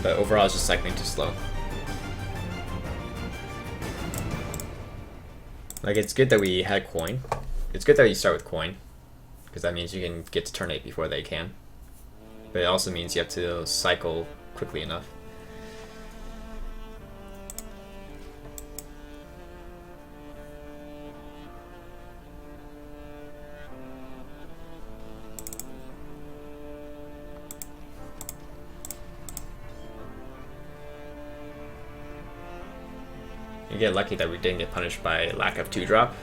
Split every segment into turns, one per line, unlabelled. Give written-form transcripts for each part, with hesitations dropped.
but overall it's just cycling too slow. Like, it's good that we had coin. It's good that you start with coin, because that means you can get to turn 8 before they can. But it also means you have to cycle quickly enough. You get lucky that we didn't get punished by lack of 2-drop,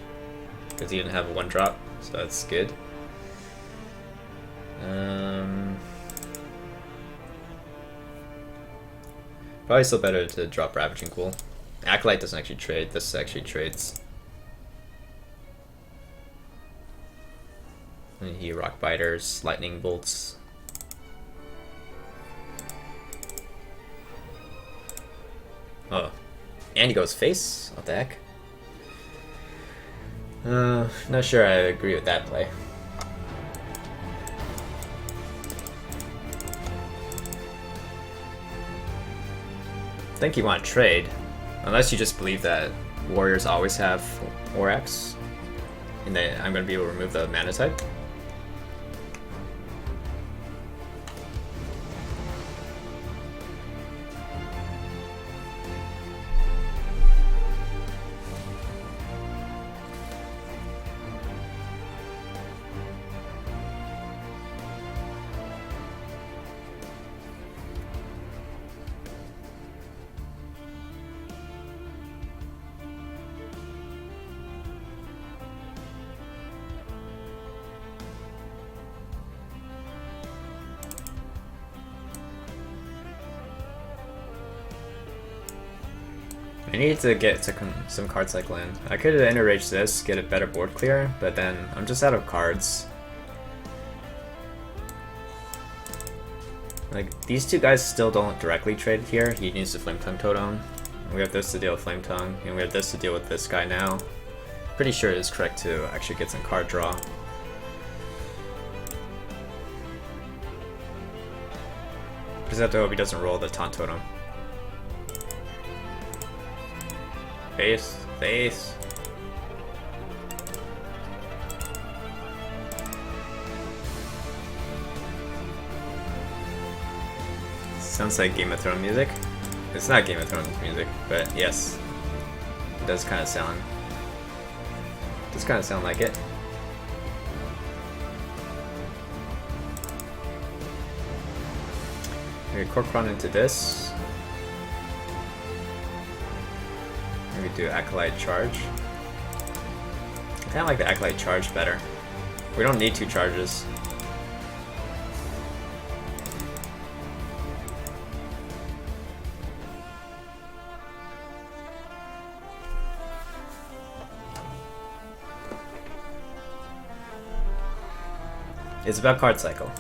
because he didn't have a 1-drop, so that's good. Probably still better to drop Ravaging Cool. Acolyte doesn't actually trade, this actually trades. And he Rock Biters, Lightning Bolts. Oh. And he goes face? What the heck? Not sure I agree with that play. I think you want to trade, unless you just believe that warriors always have Orax, and that I'm going to be able to remove the mana type. I need to get some card cycle in. I could have enraged this, get a better board clear, but then I'm just out of cards. Like, these two guys still don't directly trade here. He needs the Flame Tongue Totem. We have this to deal with Flame Tongue, and we have this to deal with this guy now. Pretty sure it is correct to actually get some card draw. Just have to hope he doesn't roll the Taunt Totem. Face, face. Sounds like Game of Thrones music. It's not Game of Thrones music, but yes, it does kind of sound. Does kind of sound like it. Maybe Cork Run into this. Maybe do Acolyte Charge. I kind of like the Acolyte Charge better. We don't need 2 charges. It's about card cycle.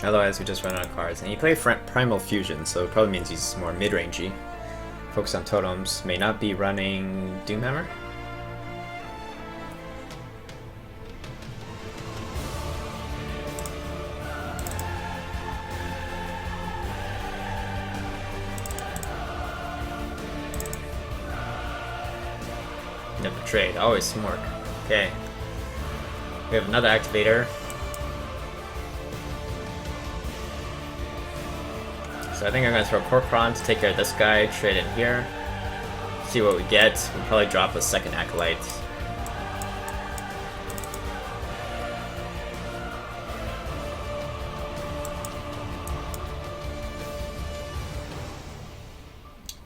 Otherwise we just run out of cards. And you play Primal Fusion, so it probably means he's more mid-rangey. Focus on totems, may not be running Doomhammer. Never trade, always Smork. Okay. We have another activator. So I think I'm going to throw Corcoran to take care of this guy, trade in here, see what we get. We'll probably drop a second Acolyte.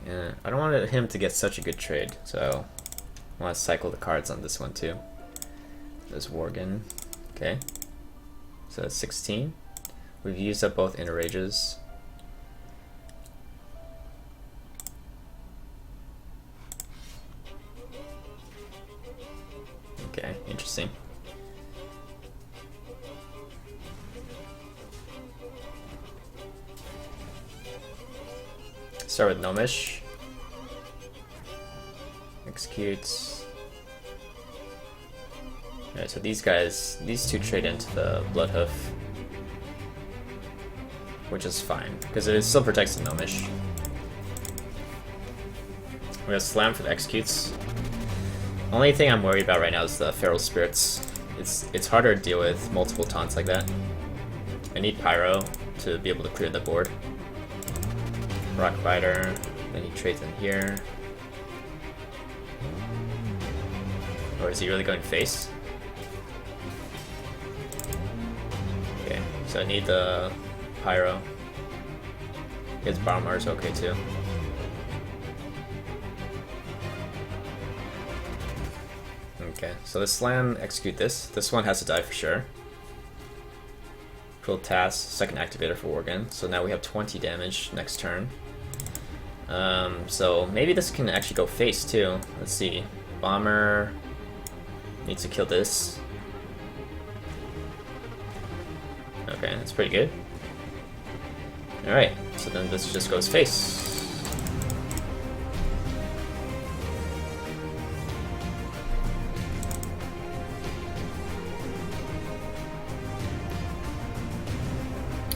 Yeah, I don't want him to get such a good trade, so I want to cycle the cards on this one too. There's Worgen. Okay. So that's 16. We've used up both Inner Rages. Okay, interesting. Start with Gnomish. Executes. Alright, so these guys, these two trade into the Bloodhoof. which is fine, because it still protects the Gnomish. We have Slam for the executes. Only thing I'm worried about right now is the Feral Spirits. It's harder to deal with multiple taunts like that. I need Pyro to be able to clear the board. Rock Biter, then he trades in here. Or is he really going face? Okay, so I need the Pyro. His Bomber is okay too. Okay, so the Slam, execute this. This one has to die for sure. Cruel Task, second activator for Worgen. So now we have 20 damage next turn. So maybe this can actually go face too. Let's see. Bomber needs to kill this. Okay, that's pretty good. Alright, so then this just goes face.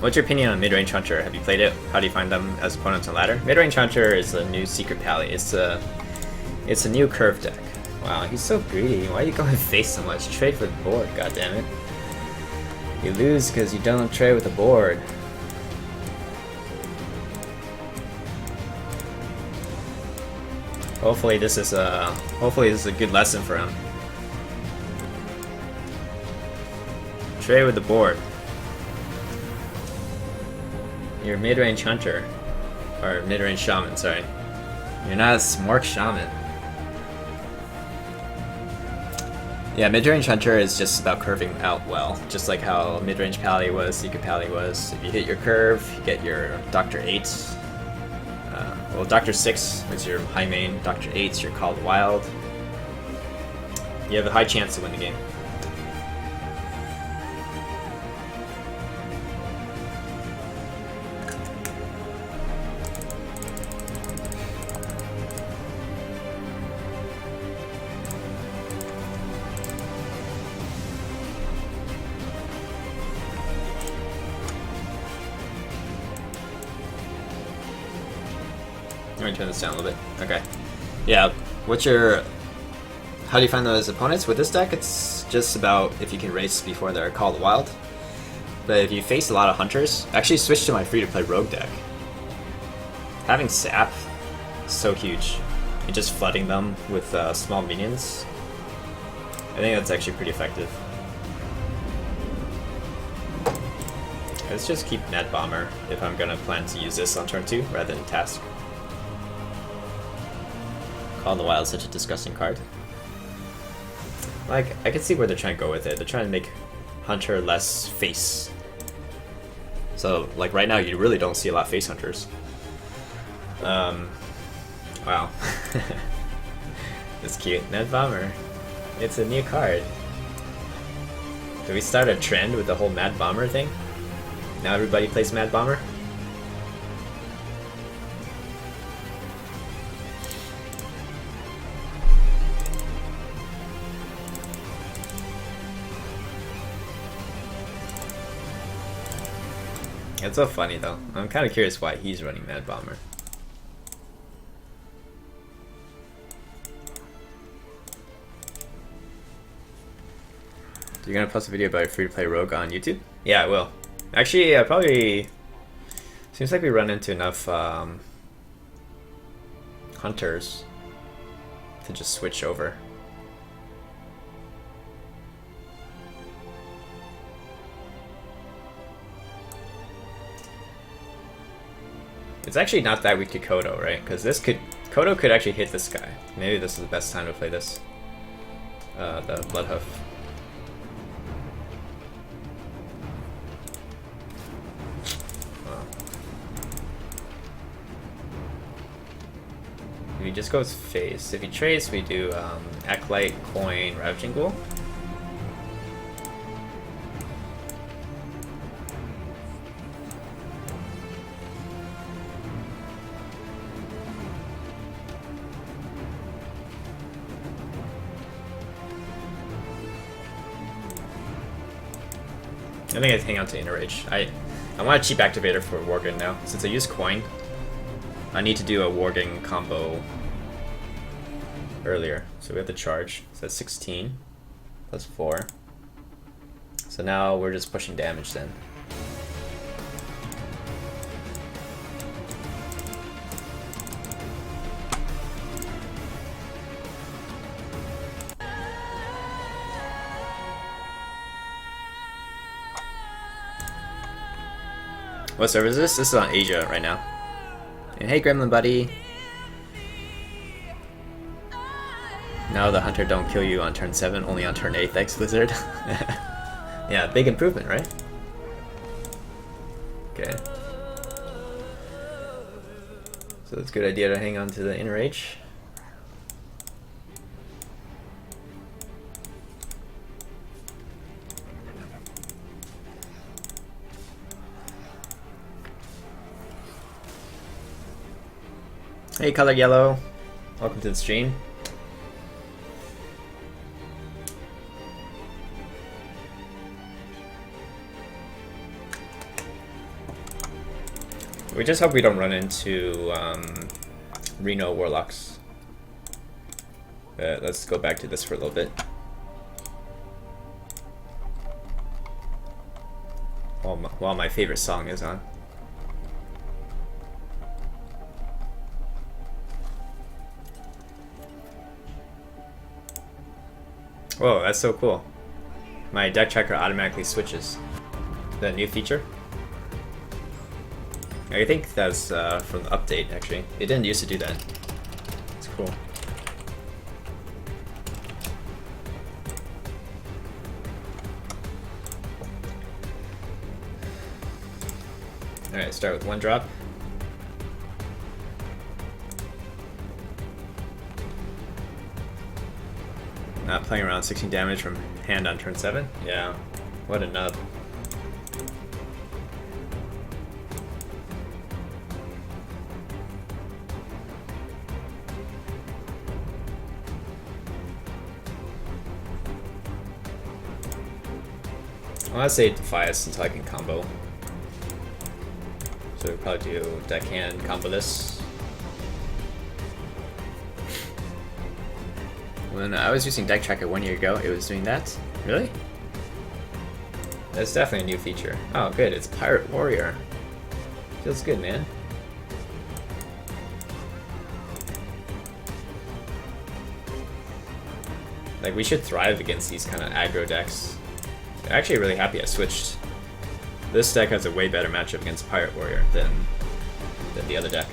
What's your opinion on Mid-Range Hunter? Have you played it? How do you find them as opponents on ladder? Mid-Range Hunter is a new secret pally. It's a new curve deck. Wow, he's so greedy. Why are you going face so much? Trade for the board, goddammit. You lose because you don't trade with the board. Hopefully this is a good lesson for him. Trade with the board. You're mid-range hunter. Or mid-range shaman, sorry. You're not a smork shaman. Yeah, mid-range hunter is just about curving out well. Just like how mid-range pally was, secret pally was. If you hit your curve, you get your Dr. 8. Well, Dr. 6 is your high main, Dr. 8 is your Called Wild. You have a high chance to win the game. Let me turn this down a little bit. Okay. Yeah, how do you find those opponents? With this deck, it's just about if you can race before they're Called Wild. But if you face a lot of hunters, actually switch to my free-to-play rogue deck. Having Sap is so huge. And just flooding them with small minions. I think that's actually pretty effective. Let's just keep Net Bomber if I'm gonna plan to use this on turn 2 rather than Task. Call the Wild such a disgusting card. Like, I can see where they're trying to go with it. They're trying to make Hunter less face. So, like right now, you really don't see a lot of face hunters. Wow. It's cute. Net Bomber. It's a new card. Did we start a trend with the whole Mad Bomber thing? Now everybody plays Mad Bomber? It's so funny though. I'm kind of curious why he's running Mad Bomber. You're gonna post a video about your free-to-play rogue on YouTube? Yeah, I will. Actually, probably... Seems like we run into enough hunters to just switch over. It's actually not that weak to Kodo, right? Because Kodo could actually hit this guy. Maybe this is the best time to play this. The Bloodhoof. Wow. If he just goes face. If he trades, we do Acolyte, Coin, Ravaging Ghoul. I think I'd hang on to Inner Rage. I want a cheap activator for Worgen now. Since I use coin, I need to do a Worgen combo earlier. So we have to charge. So that's 16 plus 4. So now we're just pushing damage then. What server is this? This is on Asia right now. And hey Gremlin buddy! Now the hunter don't kill you on turn 7, only on turn 8, thanks Blizzard. Yeah, big improvement, right? Okay. So it's a good idea to hang on to the Inner Rage. Hey Color Yellow, welcome to the stream. We just hope we don't run into Reno Warlocks. Let's go back to this for a little bit. While my favorite song is on. Whoa, that's so cool. My deck tracker automatically switches. That new feature? I think that's from the update, actually. It didn't used to do that. It's cool. Alright, start with 1 drop. Not playing around, 16 damage from hand on turn 7? Yeah, what a nub. I want to say Defias until I can combo. So we'll probably do deckhand, combo this. When I was using Deck Tracker 1 year ago, it was doing that. Really? That's definitely a new feature. Oh, good. It's Pirate Warrior. Feels good, man. Like, we should thrive against these kind of aggro decks. I'm actually really happy I switched. This deck has a way better matchup against Pirate Warrior than the other deck.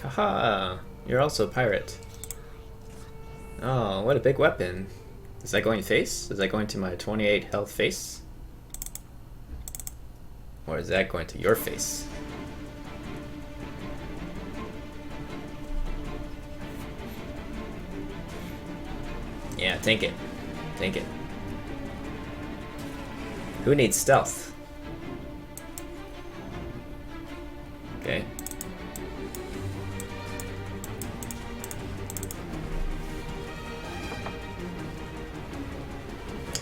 Haha, you're also a pirate. Oh, what a big weapon. Is that going face? Is that going to my 28 health face? Or is that going to your face? Yeah, tank it. Tank it. Who needs stealth? Okay.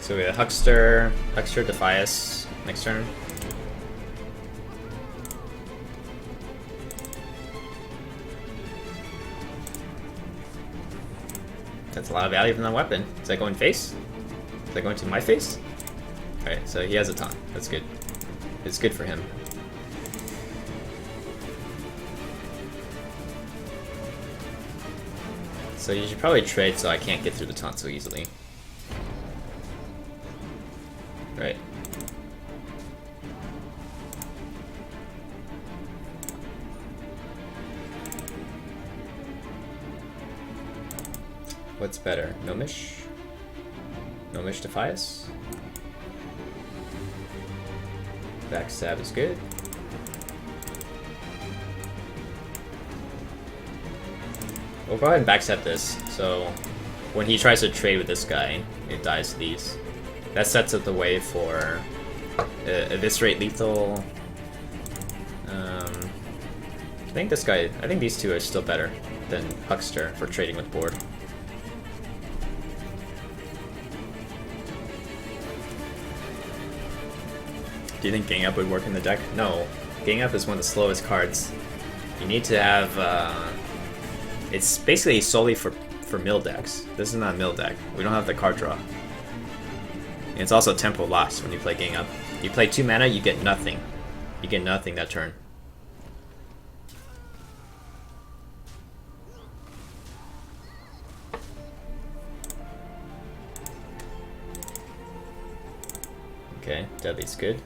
So we have Huckster, Defias next turn. That's a lot of value from that weapon. Is that going face? Is that going to my face? Alright, so he has a taunt. That's good. It's good for him. So you should probably trade so I can't get through the taunt so easily. Right. What's better? Nomish? Nomish Defias? Backstab is good. We'll go ahead and backstab this, so when he tries to trade with this guy, it dies to these. That sets up the way for Eviscerate Lethal. I think these two are still better than Huckster for trading with board. Do you think Gang Up would work in the deck? No. Gang Up is one of the slowest cards. You need to have... it's basically solely for mill decks. This is not a mill deck. We don't have the card draw. And it's also tempo lost when you play Gang Up. You play 2 mana, you get nothing. You get nothing that turn. Okay, Deadly's good.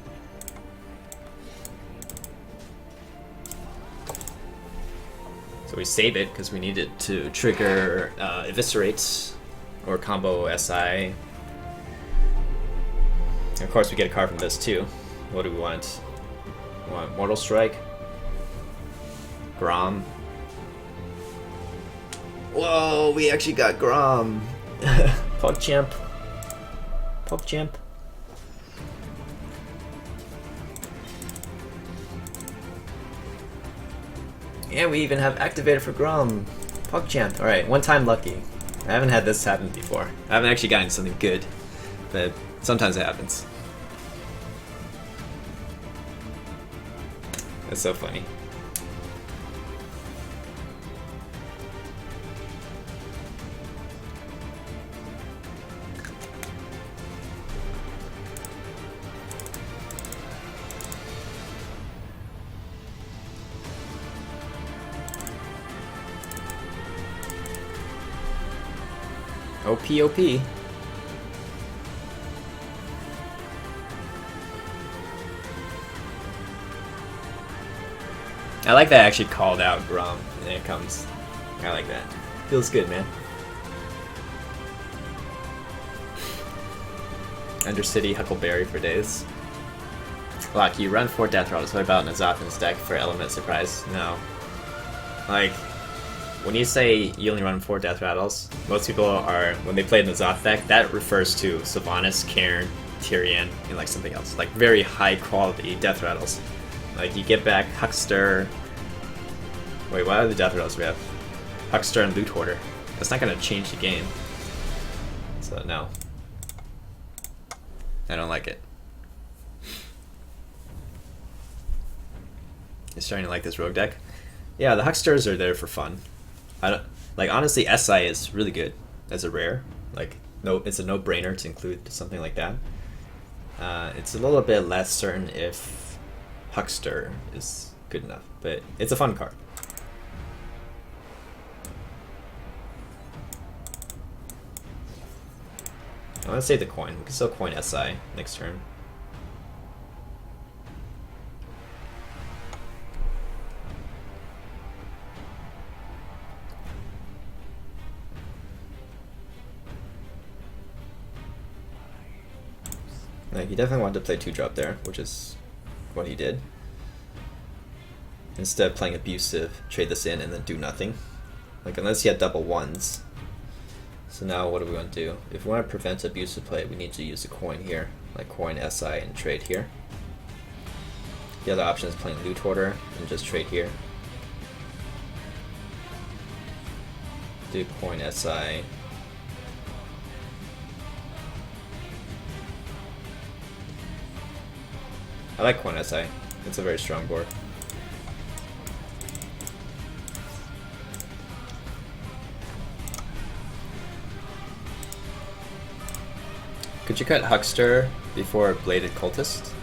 So we save it because we need it to trigger Eviscerate or combo SI. And of course we get a card from this too. What do we want? We want Mortal Strike, Grom. Whoa, we actually got Grom. PogChamp. PogChamp. Yeah, we even have activated for Grom. PogChamp. Alright, one time lucky. I haven't had this happen before. I haven't actually gotten something good, but sometimes it happens. That's so funny. OP. I like that I actually called out Grom and it comes. I like that. Feels good, man. Undercity Huckleberry for days. Lock, you run 4 Death Rattles. What about Nazathan's deck for Element Surprise? No. Like, when you say you only run 4 Death Rattles, most people are, when they play Nazath deck, that refers to Sylvanas, Cairn, Tyrion, and like something else. Like very high quality Death Rattles. Like you get back Huckster. Wait, what are the Death Rattles we have? Huckster and Loot Hoarder. That's not gonna change the game. So no. I don't like it. You're starting to like this rogue deck? Yeah, the Hucksters are there for fun. I don't like honestly. SI is really good as a rare. Like no, it's a no-brainer to include something like that. It's a little bit less certain if Huckster is good enough, but it's a fun card. I'm gonna save the coin. We can still coin SI next turn. Like, he definitely wanted to play 2-drop there, which is what he did. Instead of playing abusive, trade this in and then do nothing. Like, unless he had double 1s. So now what do we want to do? If we want to prevent abusive play, we need to use a coin here. Like coin SI and trade here. The other option is playing Loot Hoarder and just trade here. Do coin SI. I like coin SI. It's a very strong board. Could you cut Huckster before Bladed Cultist?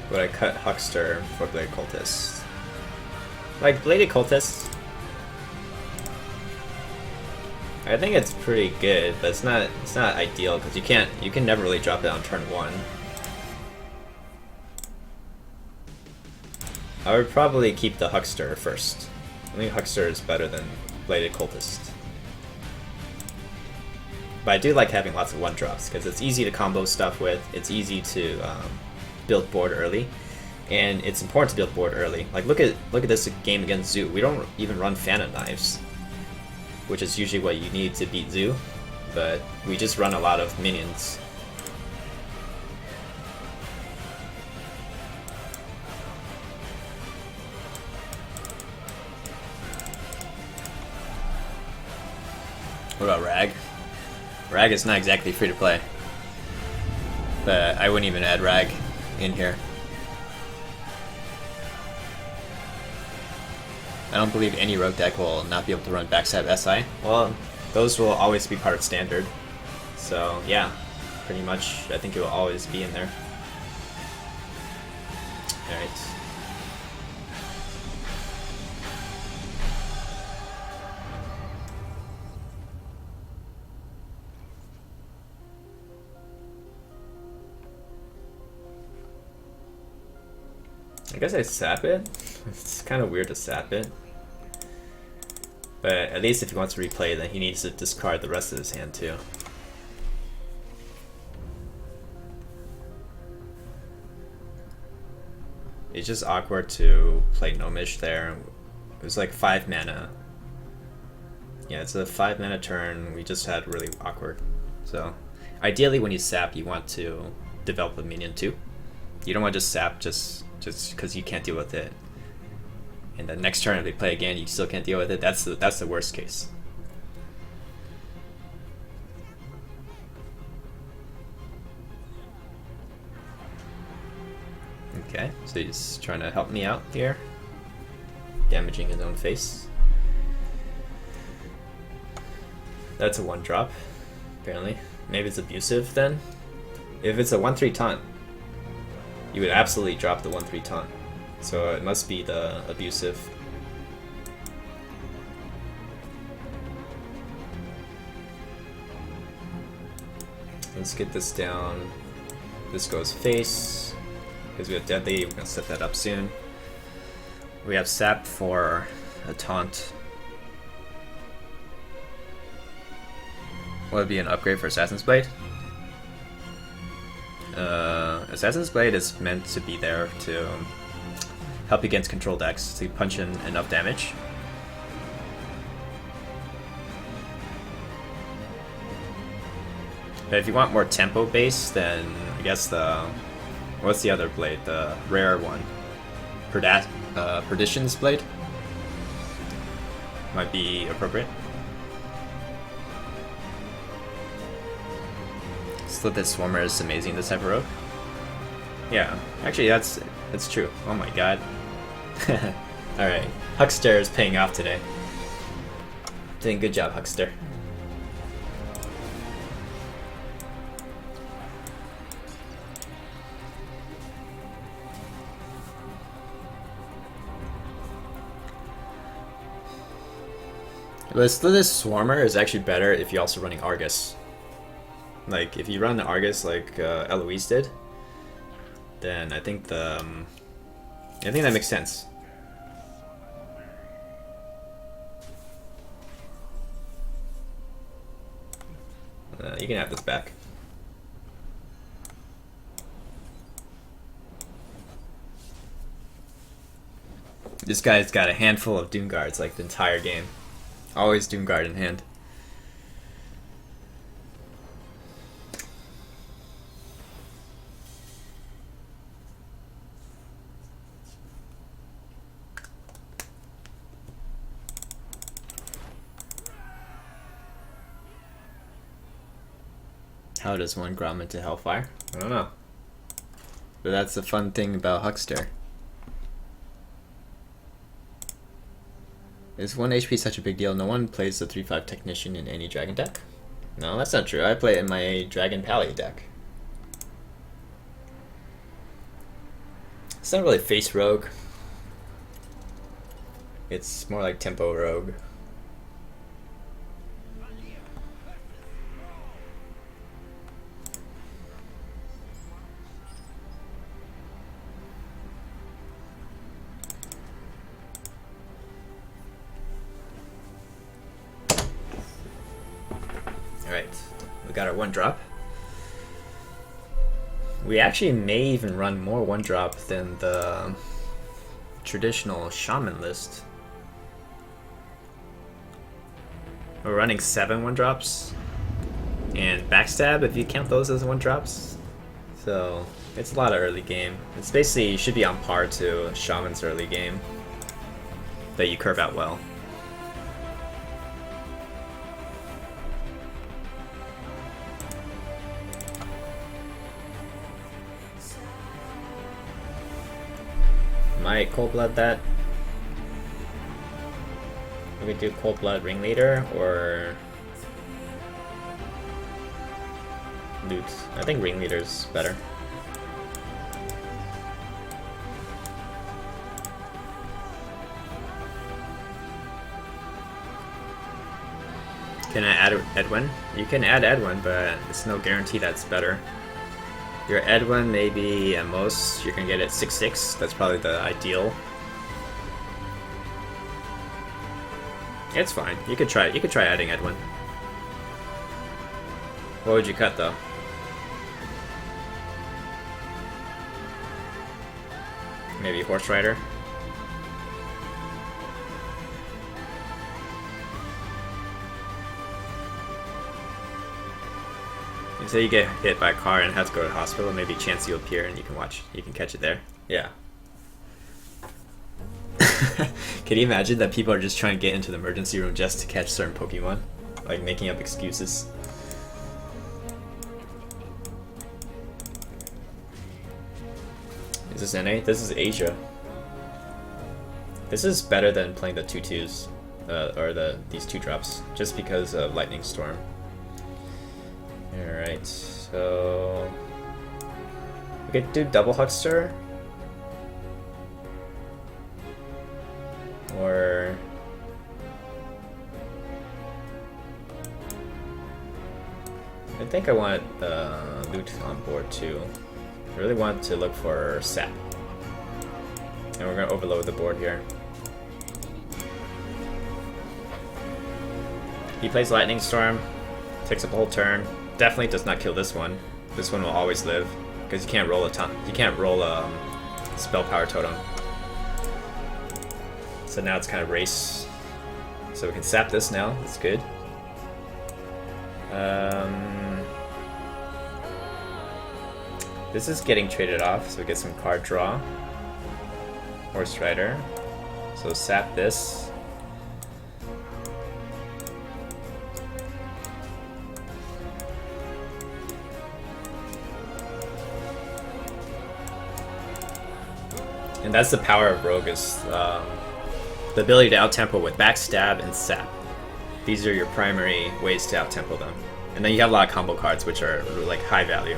Would I cut Huckster before Bladed Cultist? Like, Bladed Cultist, I think it's pretty good, but it's not ideal because you can never really drop it on turn 1. I would probably keep the Huckster first. I think Huckster is better than Bladed Cultist. But I do like having lots of 1-drops, because it's easy to combo stuff with, it's easy to build board early, and it's important to build board early. Like look at this game against Zoo. We don't even run Phantom Knives, which is usually what you need to beat Zoo, but we just run a lot of minions. What about Rag? Rag is not exactly free to play, but I wouldn't even add Rag in here. I don't believe any rogue deck will not be able to run backstab SI. Well, those will always be part of standard. So yeah, pretty much I think it will always be in there. Alright. I guess I sap it. It's kind of weird to sap it. But at least if he wants to replay, then he needs to discard the rest of his hand too. It's just awkward to play Gnomish there. It was like 5 mana. Yeah, it's a 5 mana turn. We just had really awkward. So ideally when you sap, you want to develop a minion too. You don't want to just sap just because you can't deal with it. And the next turn if they play again, you still can't deal with it. That's the worst case. Okay, so he's trying to help me out here. Damaging his own face. That's a 1-drop, apparently. Maybe it's abusive then? If it's a 1/3 taunt, you would absolutely drop the 1/3 taunt. So it must be the abusive. Let's get this down. This goes face. Because we have Deadly, we're going to set that up soon. We have Sap for a taunt. What would be an upgrade for Assassin's Blade? Assassin's Blade is meant to be there to help against control decks, to punch in enough damage. But if you want more tempo base, then I guess the... What's the other blade? The rare one. Perdition's Blade? Might be appropriate. Slithed Swarmer is amazing this type of rogue. Yeah, actually that's true. Oh my god. Alright, Huckster is paying off today. Doing a good job, Huckster. But Slithed Swarmer is actually better if you're also running Argus. Like, if you run the Argus like Eloise did, then I think that makes sense. You can have this back. This guy's got a handful of Doom Guards like the entire game. Always Doom Guard in hand. How does one Grom into Hellfire? I don't know. But that's the fun thing about Huckster. Is 1 HP such a big deal? No one plays the 3/5 Technician in any dragon deck? No, that's not true. I play it in my Dragon Pally deck. It's not really face rogue. It's more like tempo rogue. got our 1-drop. We actually may even run more 1-drop than the traditional shaman list. We're running 7 1-drops and backstab if you count those as 1-drops. So it's a lot of early game. It's basically, you should be on par to shaman's early game that you curve out well. Might cold blood that. We could do cold blood ringleader or loot. I think ringleader's better. Can I add Edwin? You can add Edwin, but it's no guarantee that's better. Your Edwin, maybe at most, you can get it 6/6. That's probably the ideal. It's fine. You could try adding Edwin. What would you cut though? Maybe Horse Rider? You say you get hit by a car and have to go to the hospital, maybe chance you appear and you can catch it there. Yeah. Can you imagine that people are just trying to get into the emergency room just to catch certain Pokemon? Like making up excuses. Is this NA? This is Asia. This is better than playing the 2/2s, or these 2-drops, just because of Lightning Storm. Alright, so we could do double Huckster, or I think I want loot on board too. I really want to look for sap, and we're gonna overload the board here. He plays Lightning Storm, takes up a whole turn. Definitely does not kill this one. This one will always live because you can't roll a spell power totem. So now it's kind of race. So we can sap this now. That's good. This is getting traded off, so we get some card draw. Horse Rider. So sap this. And that's the power of Rogue, is the ability to out-tempo with backstab and sap. These are your primary ways to out-tempo them. And then you have a lot of combo cards which are like high value.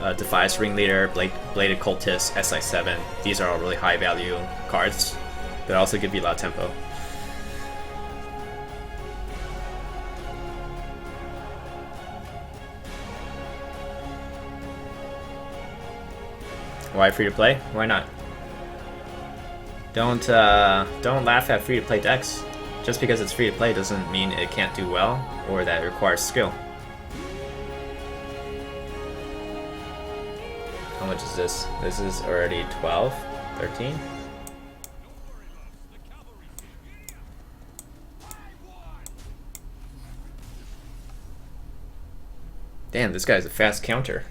Defias Ringleader, Bladed Cultist, SI7. These are all really high value cards that also give you a lot of tempo. Why free to play? Why not? Don't laugh at free-to-play decks. Just because it's free-to-play doesn't mean it can't do well or that it requires skill. How much is this? This is already 12, 13. Damn, this guy's a fast counter.